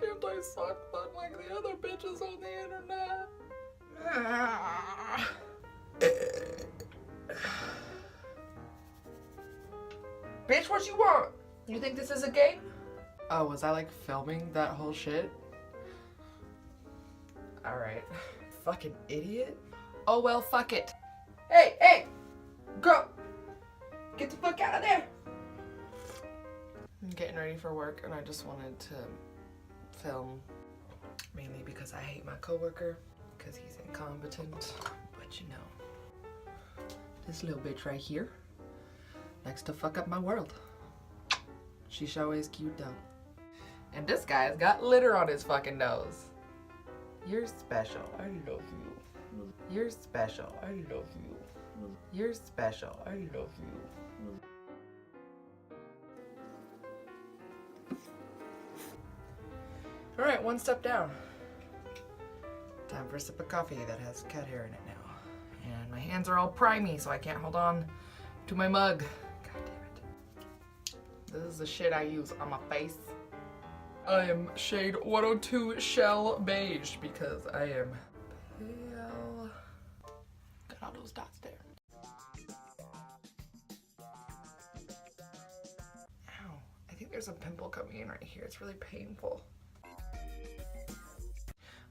can't I suck butt like the other bitches on the internet? Bitch, what you want? You think this is a game? Oh, was I like filming that whole shit? Alright. Fucking idiot. Oh well, fuck it. Hey, hey! Girl! Get the fuck out of there! I'm getting ready for work and I just wanted to film. Mainly because I hate my coworker. Because he's incompetent. But you know. This little bitch right here likes to fuck up my world. She sure is cute though. And this guy's got litter on his fucking nose. You're special. I love you. You're special. I love you. You're special. I love you. Alright, one step down. Time for a sip of coffee that has cat hair in it now. And my hands are all primey, so I can't hold on to my mug. God damn it. This is the shit I use on my face. I am shade 102 Shell Beige because I am pale. Got all those dots there. Ow. I think there's a pimple coming in right here. It's really painful.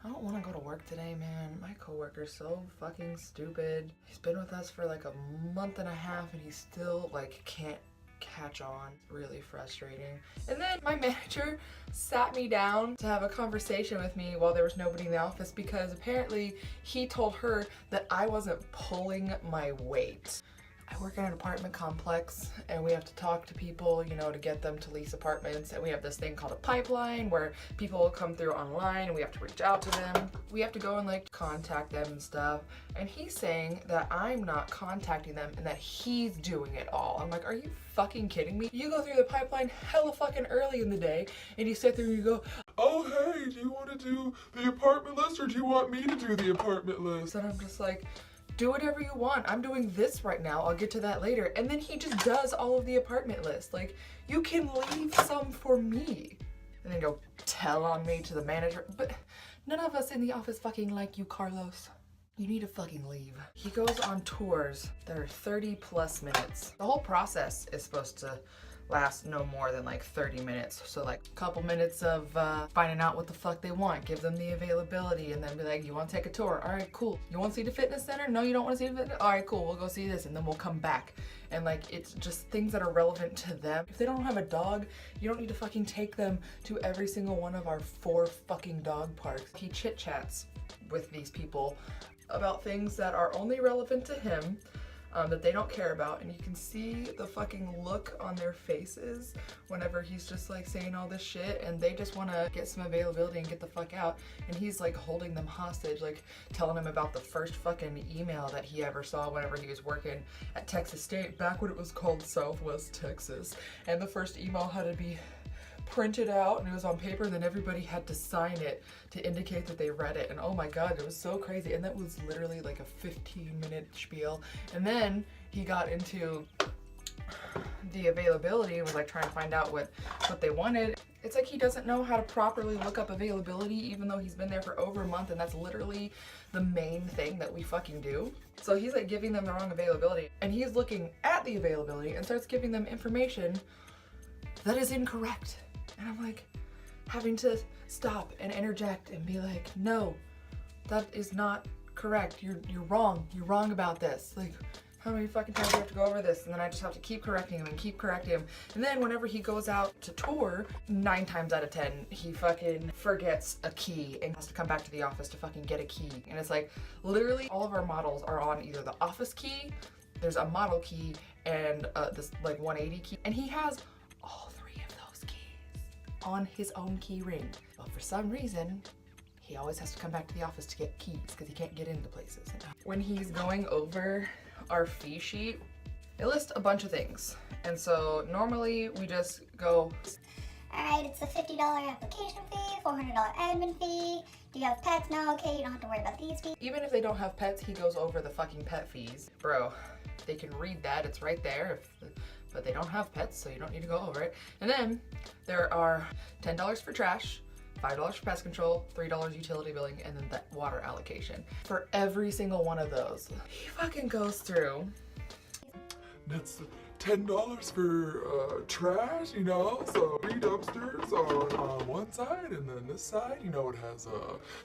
I don't want to go to work today, man. My coworker's so fucking stupid. He's been with us for like a month and a half and he still like can't catch on. Really frustrating. And then my manager sat me down to have a conversation with me while there was nobody in the office because apparently he told her that I wasn't pulling my weight. I work in an apartment complex and we have to talk to people, you know, to get them to lease apartments, and we have this thing called a pipeline where people will come through online and we have to reach out to them. We have to go and like contact them and stuff, and he's saying that I'm not contacting them and that he's doing it all. I'm like, are you fucking kidding me? You go through the pipeline hella fucking early in the day and you sit there and you go, oh hey, do you want to do the apartment list or do you want me to do the apartment list? And I'm just like, do whatever you want. I'm doing this right now. I'll get to that later. And then he just does all of the apartment list. Like, you can leave some for me. And then go tell on me to the manager. But none of us in the office fucking like you, Carlos. You need to fucking leave. He goes on tours that are 30 plus minutes. The whole process is supposed to last no more than like 30 minutes. So like a couple minutes of finding out what the fuck they want, give them the availability, and then be like, you want to take a tour? All right, cool. You want to see the fitness center? No, you don't want to see the fitness? All right, cool. We'll go see this and then we'll come back. And like, it's just things that are relevant to them. If they don't have a dog, you don't need to fucking take them to every single one of our 4 fucking dog parks. He chit chats with these people about things that are only relevant to him, that they don't care about, and you can see the fucking look on their faces whenever he's just like saying all this shit and they just want to get some availability and get the fuck out, and he's like holding them hostage, like telling them about the first fucking email that he ever saw whenever he was working at Texas State back when it was called Southwest Texas, and the first email had to be printed out and it was on paper and then everybody had to sign it to indicate that they read it, and oh my god, it was so crazy. And that was literally like a 15-minute spiel, and then he got into the availability and was like trying to find out what they wanted. It's like he doesn't know how to properly look up availability even though he's been there for over a month, and that's literally the main thing that we fucking do. So he's like giving them the wrong availability, and he's looking at the availability and starts giving them information that is incorrect. And I'm like having to stop and interject and be like, no, that is not correct. You're wrong. You're wrong about this. Like, how many fucking times do we have to go over this? And then I just have to keep correcting him and keep correcting him. And then whenever he goes out to tour, 9 times out of 10, he fucking forgets a key and has to come back to the office to fucking get a key. And it's like, literally all of our models are on either the office key, there's a model key, and this like 180 key. And he has all 3 of those keys on his own key ring. But for some reason, he always has to come back to the office to get keys because he can't get into places. When he's going over our fee sheet, it lists a bunch of things. And so normally we just go, alright, it's a $50 application fee, $400 admin fee. Do you have pets? No, okay, you don't have to worry about these fees. Even if they don't have pets, he goes over the fucking pet fees. Bro, they can read that, it's right there. But they don't have pets, so you don't need to go over it. And then there are $10 for trash, $5 for pest control, $3 utility billing, and then the water allocation. For every single one of those, he fucking goes through. That's $10 for trash, you know, so 3 dumpsters on one side, and then this side, you know, it has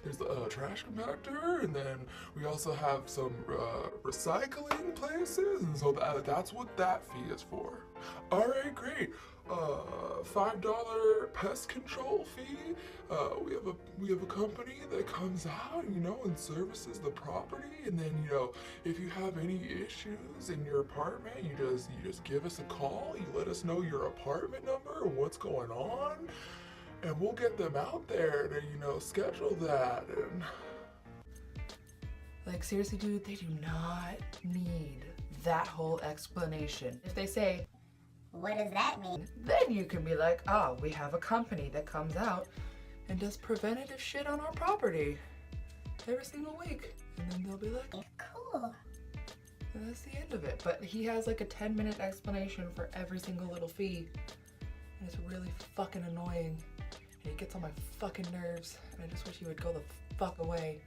there's a trash compactor, and then we also have some recycling places, and so that's what that fee is for. All right, great. $5 pest control fee. We have a company that comes out, you know, and services the property, and then, you know, if you have any issues in your apartment, you just give us a call. You let us know your apartment number and what's going on, and we'll get them out there to, you know, schedule that. And like, seriously, dude, they do not need that whole explanation. If they say, What does that mean? then you can be like, oh, we have a company that comes out and does preventative shit on our property every single week. And then they'll be like, Cool. and that's the end of it. But he has like a 10-minute explanation for every single little fee. And it's really fucking annoying. And it gets on my fucking nerves. And I just wish he would go the fuck away.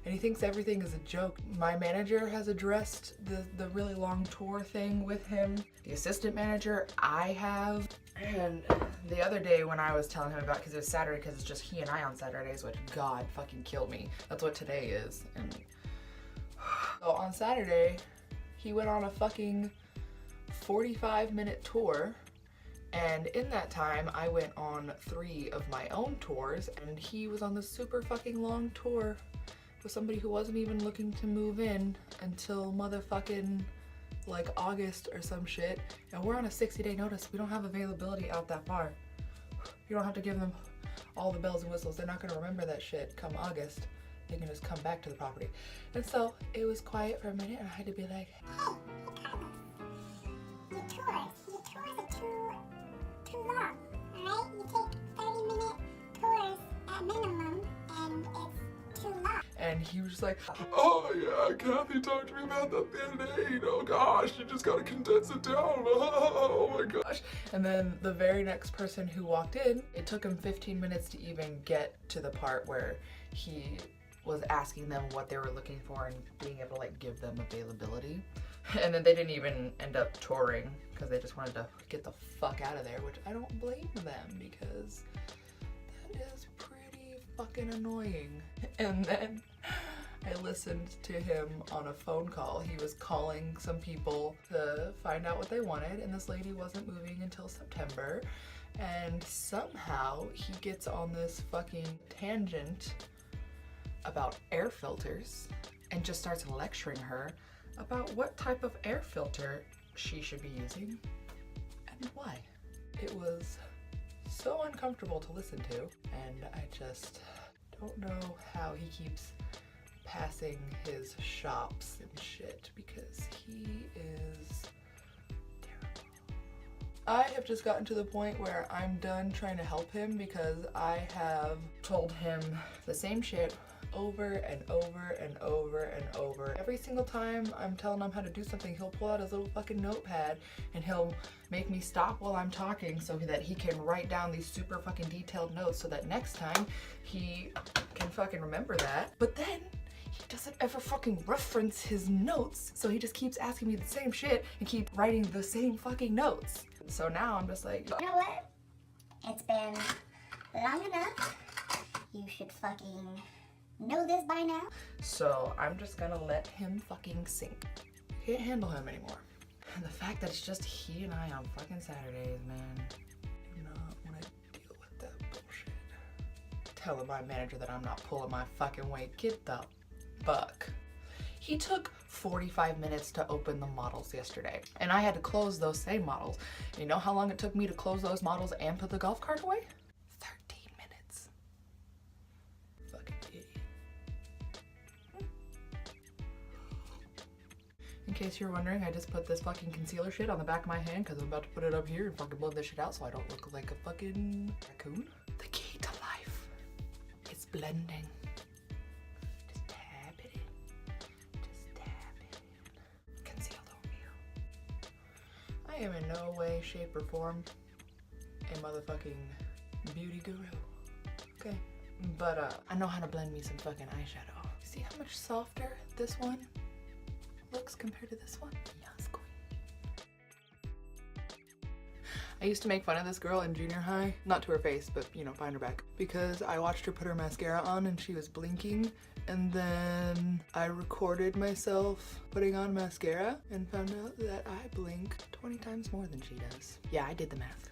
And he thinks everything is a joke. My manager has addressed the really long tour thing with him. The assistant manager, I have. And the other day when I was telling him about, because it was Saturday, because it's just he and I on Saturdays, which God fucking killed me. That's what today is. And so on Saturday, he went on a fucking 45-minute tour. And in that time, I went on 3 of my own tours, and he was on the super fucking long tour with somebody who wasn't even looking to move in until motherfucking like August or some shit. And we're on a 60-day notice. We don't have availability out that far. You don't have to give them all the bells and whistles. They're not gonna remember that shit come August. They can just come back to the property. And so it was quiet for a minute, and I had to be like, Hey, your tours are too long, alright? You take 30-minute tours at minimum, and it's too long. and he was just like, oh yeah, Kathy talked to me about that the other day, you know, gosh, you just gotta condense it down. Oh my gosh. and then the very next person who walked in, it took him 15 minutes to even get to the part where he was asking them what they were looking for and being able to like give them availability. And then they didn't even end up touring because they just wanted to get the fuck out of there, which I don't blame them because that is pretty fucking annoying. And then I listened to him on a phone call. He was calling some people to find out what they wanted, and this lady wasn't moving until September. And somehow he gets on this fucking tangent about air filters and just starts lecturing her about what type of air filter she should be using and why. It was so uncomfortable to listen to, and I just don't know how he keeps passing his shops and shit because he is terrible. I have just gotten to the point where I'm done trying to help him because I have told him the same shit over and over and over and over. Every single time I'm telling him how to do something, he'll pull out his little fucking notepad and he'll make me stop while I'm talking so that he can write down these super fucking detailed notes so that next time he can fucking remember that. But then he doesn't ever fucking reference his notes, so he just keeps asking me the same shit and keep writing the same fucking notes. So now I'm just like, You know what? It's been long enough. You should fucking know this by now. so I'm just gonna let him fucking sink. I can't handle him anymore. And the fact that it's just he and I on fucking Saturdays, man, I do not want to deal with that bullshit. Telling my manager that I'm not pulling my fucking weight. Get the fuck. He took 45 minutes to open the models yesterday, and I had to close those same models. You know how long it took me to close those models and put the golf cart away? 13 minutes. Fucking idiot. In case you're wondering, I just put this fucking concealer shit on the back of my hand because I'm about to put it up here and fucking blow this shit out so I don't look like a fucking raccoon. The key to life is blending. Just tap it in. Just tap it in. Conceal, don't feel. I am in no way, shape, or form a motherfucking beauty guru. Okay. But I know how to blend me some fucking eyeshadow. See how much softer this one looks compared to this one? Yes, queen. I used to make fun of this girl in junior high, not to her face, but you know, behind her back, because I watched her put her mascara on and she was blinking, and then I recorded myself putting on mascara and found out that I blink 20 times more than she does. Yeah, I did the math.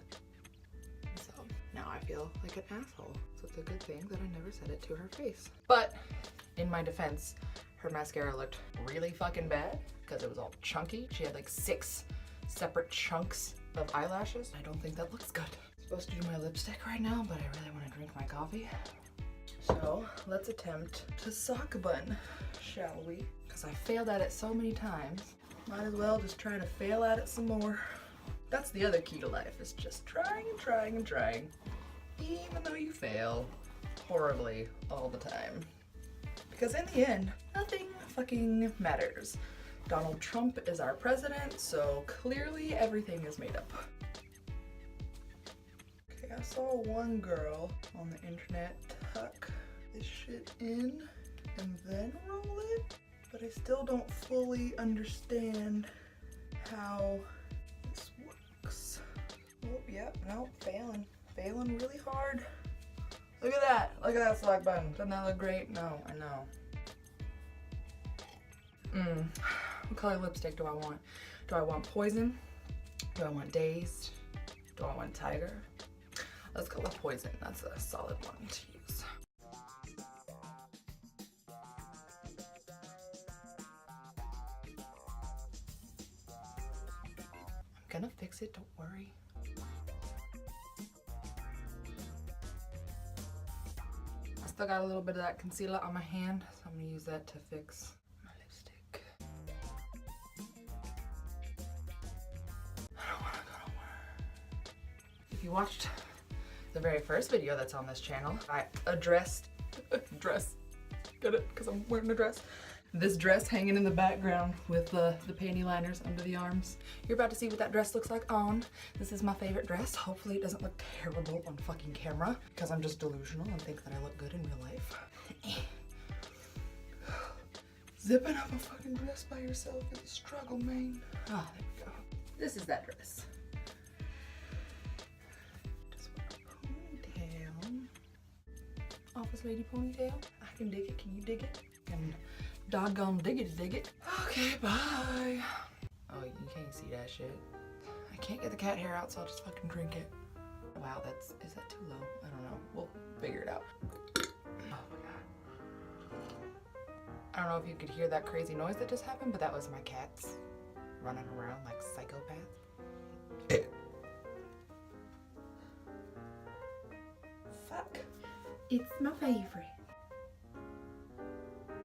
So now I feel like an asshole. So it's a good thing that I never said it to her face. But in my defense, her mascara looked really fucking bad because it was all chunky. She had like 6 separate chunks of eyelashes. I don't think that looks good. I'm supposed to do my lipstick right now, but I really want to drink my coffee. So let's attempt to sock bun, shall we? Because I failed at it so many times. Might as well just try to fail at it some more. That's the other key to life, is just trying and trying and trying. Even though you fail horribly all the time. Because in the end, nothing fucking matters. Donald Trump is our president, so clearly everything is made up. Okay, I saw one girl on the internet tuck this shit in and then roll it, but I still don't fully understand how this works. Oh, yep, no, failing really hard. Look at that slack button. Doesn't that look great? No, I know. What color lipstick do I want? Do I want Poison? Do I want Dazed? Do I want Tiger? Let's go with Poison. That's a solid one to use. I'm gonna fix it, don't worry. I still got a little bit of that concealer on my hand, so I'm gonna use that to fix my lipstick. I don't wanna go to work. If you watched the very first video that's on this channel, I addressed get it? Because I'm wearing a dress. This dress hanging in the background with the panty liners under the arms. You're about to see what that dress looks like on. This is my favorite dress. Hopefully it doesn't look terrible on fucking camera because I'm just delusional and think that I look good in real life. Zipping up a fucking dress by yourself is a struggle, man. Ah, there we go. This is that dress. Just with a ponytail. Office lady ponytail. I can dig it. Can you dig it? And doggone dig it. Okay, bye. Oh, you can't see that shit. I can't get the cat hair out, so I'll just fucking drink it. Wow, is that too low? I don't know. We'll figure it out. Oh my god. I don't know if you could hear that crazy noise that just happened, but that was my cats running around like psychopaths. Fuck. It's my favorite.